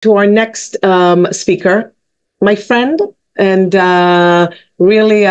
to our next speaker, my friend, and really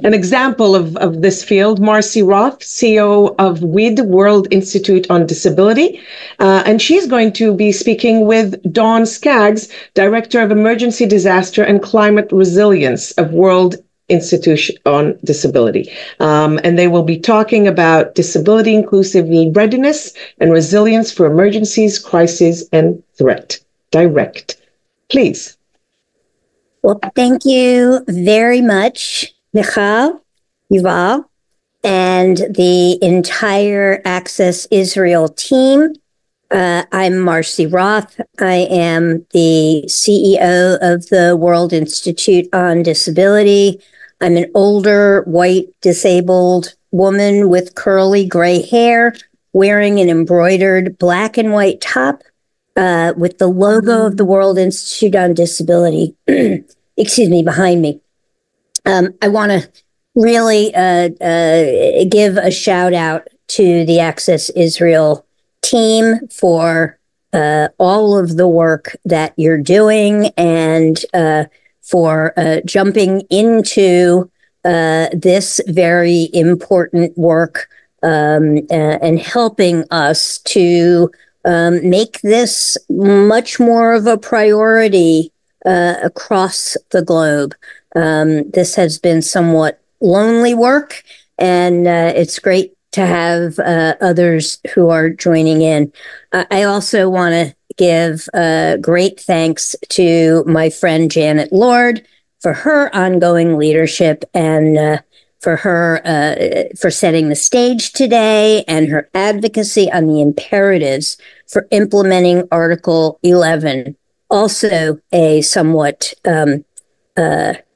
an example of this field, Marcie Roth, CEO of WID, World Institute on Disability. And she's going to be speaking with Dawn Skaggs, Director of Emergency Disaster and Climate Resilience of World Institute on Disability. And they will be talking about disability inclusive readiness and resilience for emergencies, crises, and threat. Direct. Please. Well, thank you very much, Michal, Yuval, and the entire Access Israel team. I'm Marcie Roth. I am the CEO of the World Institute on Disability. I'm an older, white, disabled woman with curly gray hair, wearing an embroidered black and white top with the logo of the World Institute on Disability, behind me. I want to really give a shout out to the Access Israel team for all of the work that you're doing and for jumping into this very important work and helping us to make this much more of a priority across the globe. This has been somewhat lonely work, and it's great to have others who are joining in. I also want to give great thanks to my friend Janet Lord for her ongoing leadership and for her for setting the stage today and her advocacy on the imperatives for implementing Article 11, also a somewhat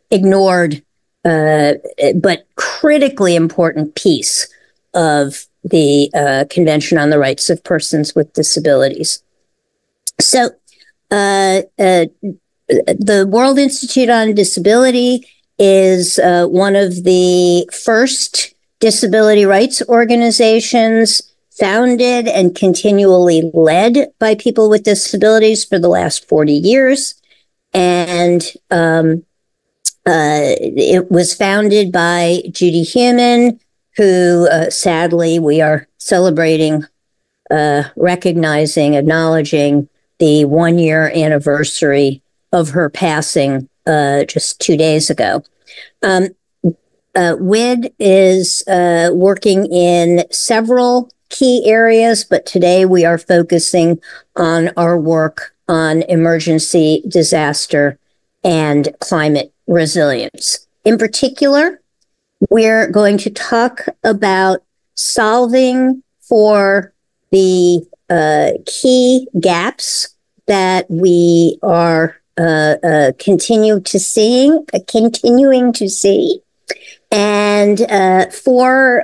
ignored but critically important piece of the Convention on the Rights of Persons with Disabilities. So the World Institute on Disability is one of the first disability rights organizations founded and continually led by people with disabilities for the last 40 years. And it was founded by Judy Heumann, who sadly we are celebrating, recognizing, acknowledging the 1-year anniversary of her passing just 2 days ago. WID is working in several key areas, but today we are focusing on our work on emergency, disaster, and climate resilience. In particular, we're going to talk about solving for the key gaps that we are continuing to see, and for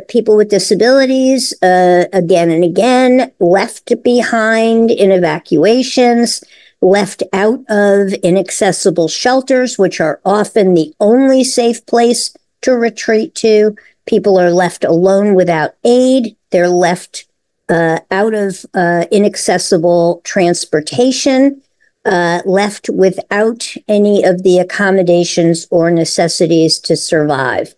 people with disabilities, again and again, left behind in evacuations, left out of inaccessible shelters, which are often the only safe place to retreat to. People are left alone without aid. They're left out of inaccessible transportation, left without any of the accommodations or necessities to survive.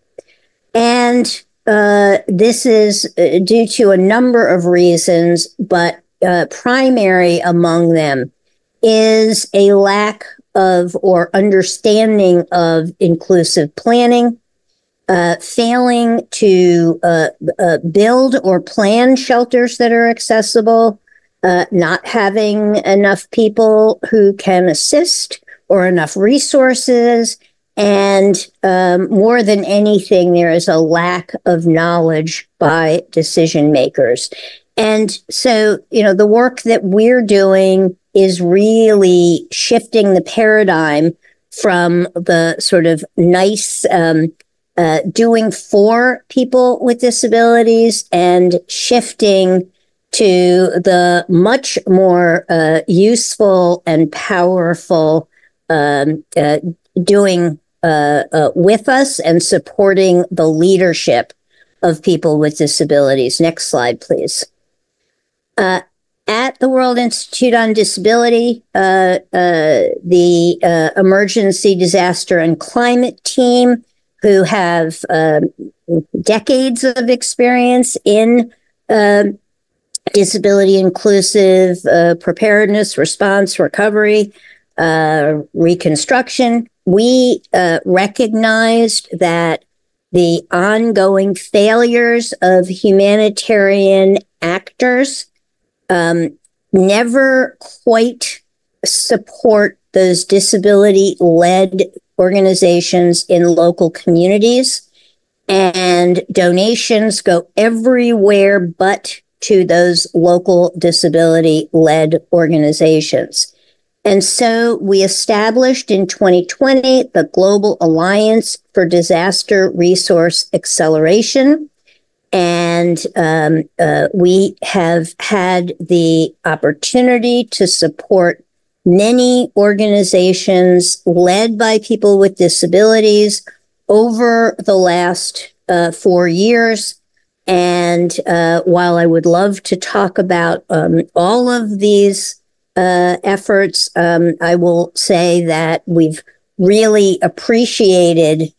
And this is due to a number of reasons, but primary among them is a lack of or understanding of inclusive planning, failing to build or plan shelters that are accessible, not having enough people who can assist or enough resources, and more than anything, there is a lack of knowledge by decision makers. And so, the work that we're doing is really shifting the paradigm from the sort of nice doing for people with disabilities and shifting to the much more useful and powerful doing with us and supporting the leadership of people with disabilities. Next slide, please. At the World Institute on Disability, the Emergency, Disaster, and Climate team, who have decades of experience in disability inclusive preparedness, response, recovery, reconstruction, we recognized that the ongoing failures of humanitarian actors never quite support those disability-led organizations in local communities, and donations go everywhere but to those local disability-led organizations. And so we established in 2020 the Global Alliance for Disaster Resource Acceleration. And we have had the opportunity to support many organizations led by people with disabilities over the last 4 years. And while I would love to talk about all of these efforts, I will say that we've really appreciated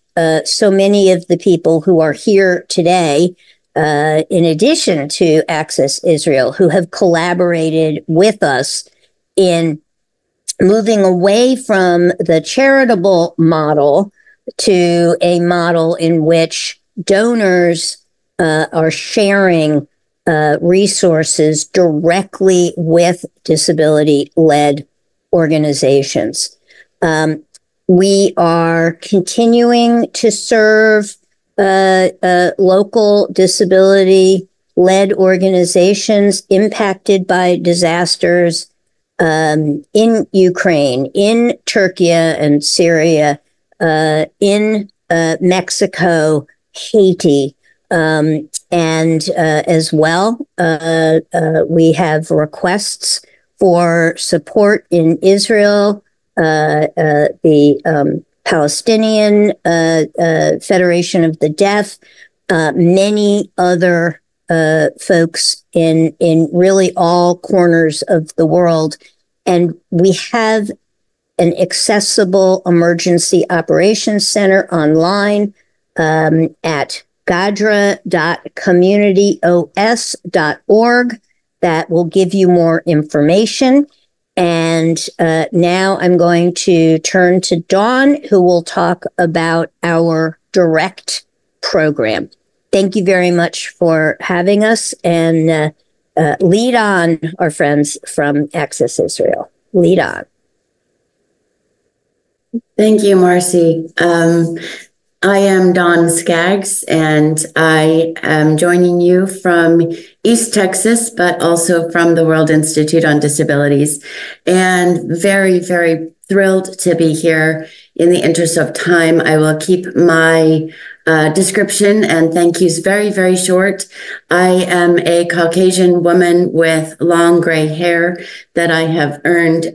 so many of the people who are here today, in addition to Access Israel, who have collaborated with us in moving away from the charitable model to a model in which donors are sharing resources directly with disability-led organizations. We are continuing to serve local disability-led organizations impacted by disasters in Ukraine, in Turkey and Syria, in Mexico, Haiti, and as well, we have requests for support in Israel, the Palestinian Federation of the Deaf, many other folks in really all corners of the world. And we have an accessible emergency operations center online at gadra.communityos.org that will give you more information. And now I'm going to turn to Dawn, who will talk about our direct program. Thank you very much for having us, and lead on, our friends from Access Israel. Lead on. Thank you, Marcie. I am Dawn Skaggs, and I am joining you from East Texas, but also from the World Institute on Disabilities, and very, very thrilled to be here. In the interest of time, I will keep my description and thank yous very, very short. I am a Caucasian woman with long gray hair that I have earned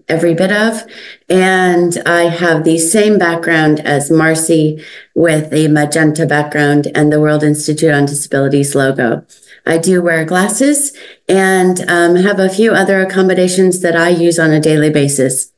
every bit of. And I have the same background as Marcie with a magenta background and the World Institute on Disabilities logo. I do wear glasses and have a few other accommodations that I use on a daily basis.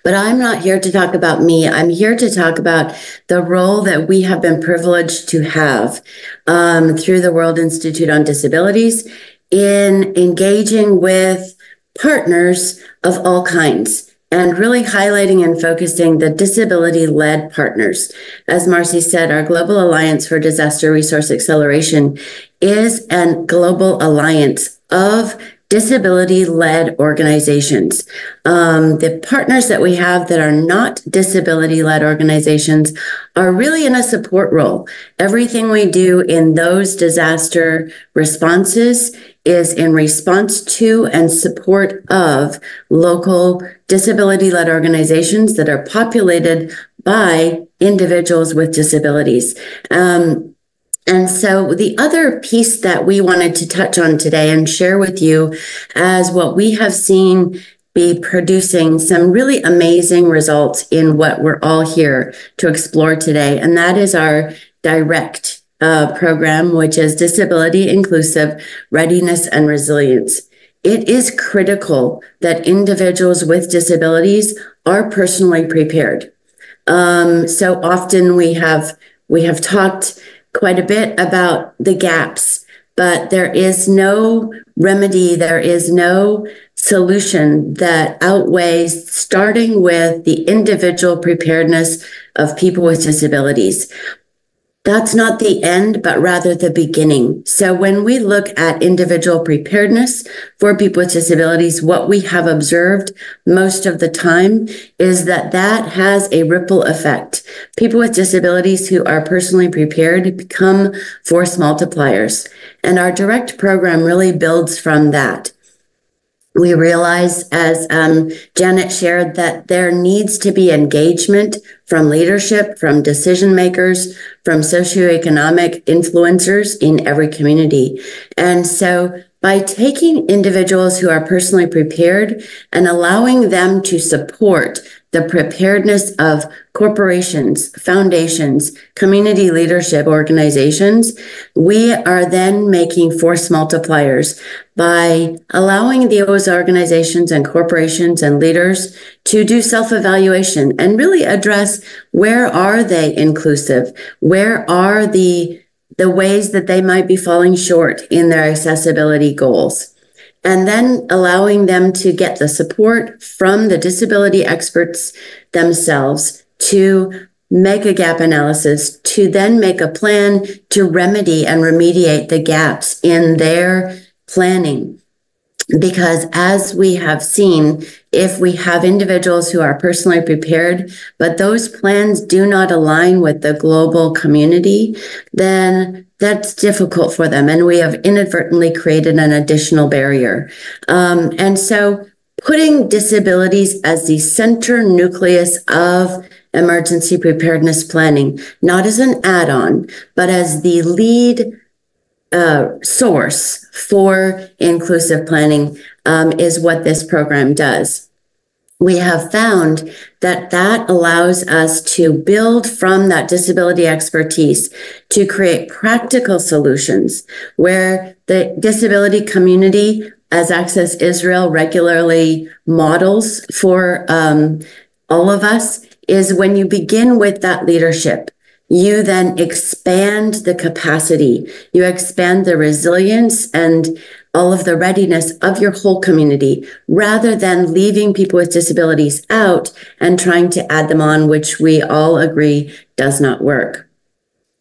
But I'm not here to talk about me. I'm here to talk about the role that we have been privileged to have through the World Institute on Disabilities in engaging with partners of all kinds and really highlighting and focusing the disability-led partners. As Marcie said, our Global Alliance for Disaster Resource Acceleration is a global alliance of disability-led organizations. The partners that we have that are not disability-led organizations are really in a support role. Everything we do in those disaster responses is in response to and support of local disability-led organizations that are populated by individuals with disabilities. And so the other piece that we wanted to touch on today and share with you as what we have seen be producing some really amazing results in what we're all here to explore today. And that is our direct program, which is Disability Inclusive Readiness and Resilience. it is critical that individuals with disabilities are personally prepared. So often we have talked quite a bit about the gaps, but there is no remedy, there is no solution that outweighs starting with the individual preparedness of people with disabilities. That's not the end, but rather the beginning. So when we look at individual preparedness for people with disabilities, what we have observed most of the time is that that has a ripple effect. People with disabilities who are personally prepared become force multipliers. And our direct program really builds from that. We realize, as Janet shared, that there needs to be engagement from leadership, from decision makers, from socioeconomic influencers in every community. And so by taking individuals who are personally prepared and allowing them to support the preparedness of corporations, foundations, community leadership organizations, we are then making force multipliers by allowing those organizations and corporations and leaders to do self-evaluation and really address, where are they inclusive? Where are the ways that they might be falling short in their accessibility goals? And then allowing them to get the support from the disability experts themselves to make a gap analysis, to then make a plan to remedy and remediate the gaps in their planning. Because as we have seen, if we have individuals who are personally prepared, but those plans do not align with the global community, then that's difficult for them. And we have inadvertently created an additional barrier. And so putting disabilities as the center nucleus of emergency preparedness planning, not as an add-on, but as the lead source for inclusive planning, is what this program does. We have found that that allows us to build from that disability expertise to create practical solutions where the disability community, as Access Israel regularly models for all of us, is when you begin with that leadership, you then expand the capacity, you expand the resilience and all of the readiness of your whole community, rather than leaving people with disabilities out and trying to add them on, which we all agree does not work.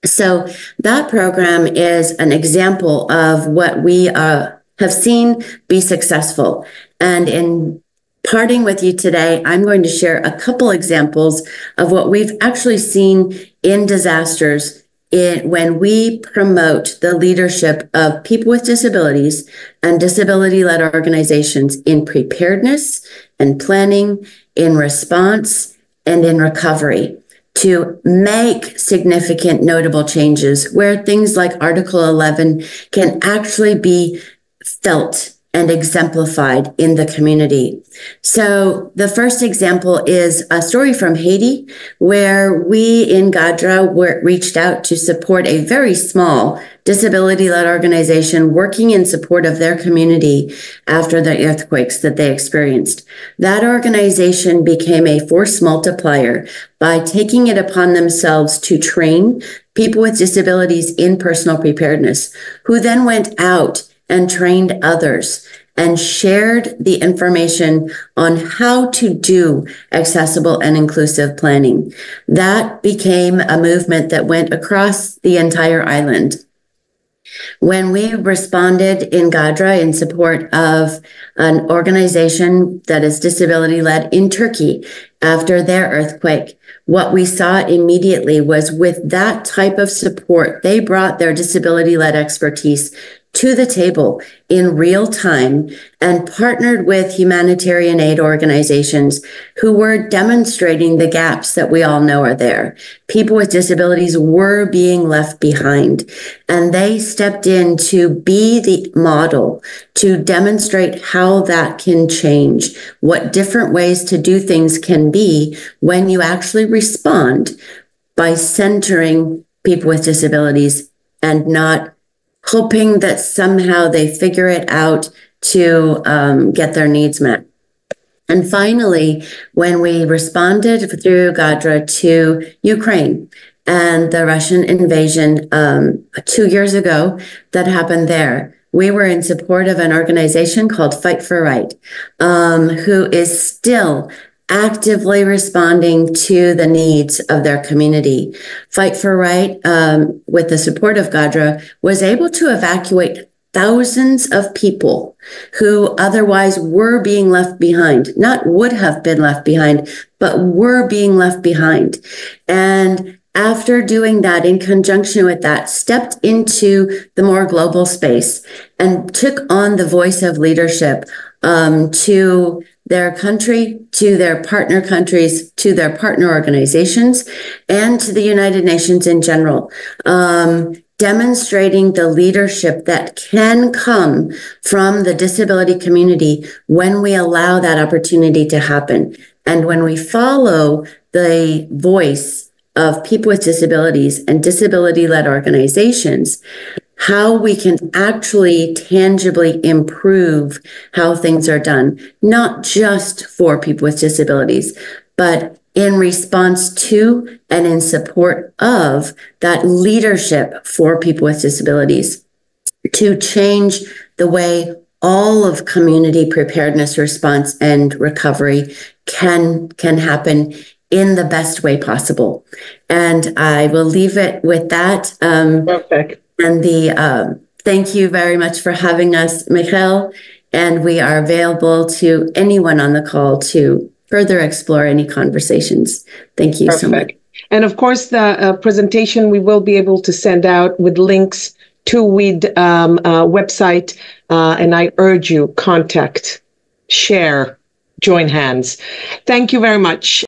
So that program is an example of what we have seen be successful. And in parting with you today, I'm going to share a couple examples of what we've actually seen in disasters when we promote the leadership of people with disabilities and disability-led organizations in preparedness and planning, in response, and in recovery, to make significant notable changes where things like Article 11 can actually be felt and exemplified in the community. So the first example is a story from Haiti, where we in Gadra reached out to support a very small disability-led organization working in support of their community after the earthquakes that they experienced. That organization became a force multiplier by taking it upon themselves to train people with disabilities in personal preparedness, who then went out and trained others and shared the information on how to do accessible and inclusive planning. That became a movement that went across the entire island. When we responded in Gadra in support of an organization that is disability-led in Turkey after their earthquake, what we saw immediately was, with that type of support, they brought their disability-led expertise to the table in real time and partnered with humanitarian aid organizations who were demonstrating the gaps that we all know are there. People with disabilities were being left behind, and they stepped in to be the model, to demonstrate how that can change, what different ways to do things can be when you actually respond by centering people with disabilities and not hoping that somehow they figure it out to get their needs met. And finally, when we responded through GADRA to Ukraine and the Russian invasion 2 years ago that happened there, we were in support of an organization called Fight for Right, who is still actively responding to the needs of their community. Fight for Right, with the support of GADRA, was able to evacuate thousands of people who otherwise were being left behind, not would have been left behind, but were being left behind. And after doing that, in conjunction with that, stepped into the more global space and took on the voice of leadership to their country, to their partner countries, to their partner organizations, and to the United Nations in general, demonstrating the leadership that can come from the disability community when we allow that opportunity to happen. And when we follow the voice of people with disabilities and disability-led organizations, how we can actually tangibly improve how things are done, not just for people with disabilities, but in response to and in support of that leadership for people with disabilities, to change the way all of community preparedness, response, and recovery can happen in the best way possible. And I will leave it with that. Perfect. And thank you very much for having us, Michael. And we are available to anyone on the call to further explore any conversations. Thank you so much. And of course, the presentation we will be able to send out with links to WID website. And I urge you, contact, share, join hands. Thank you very much.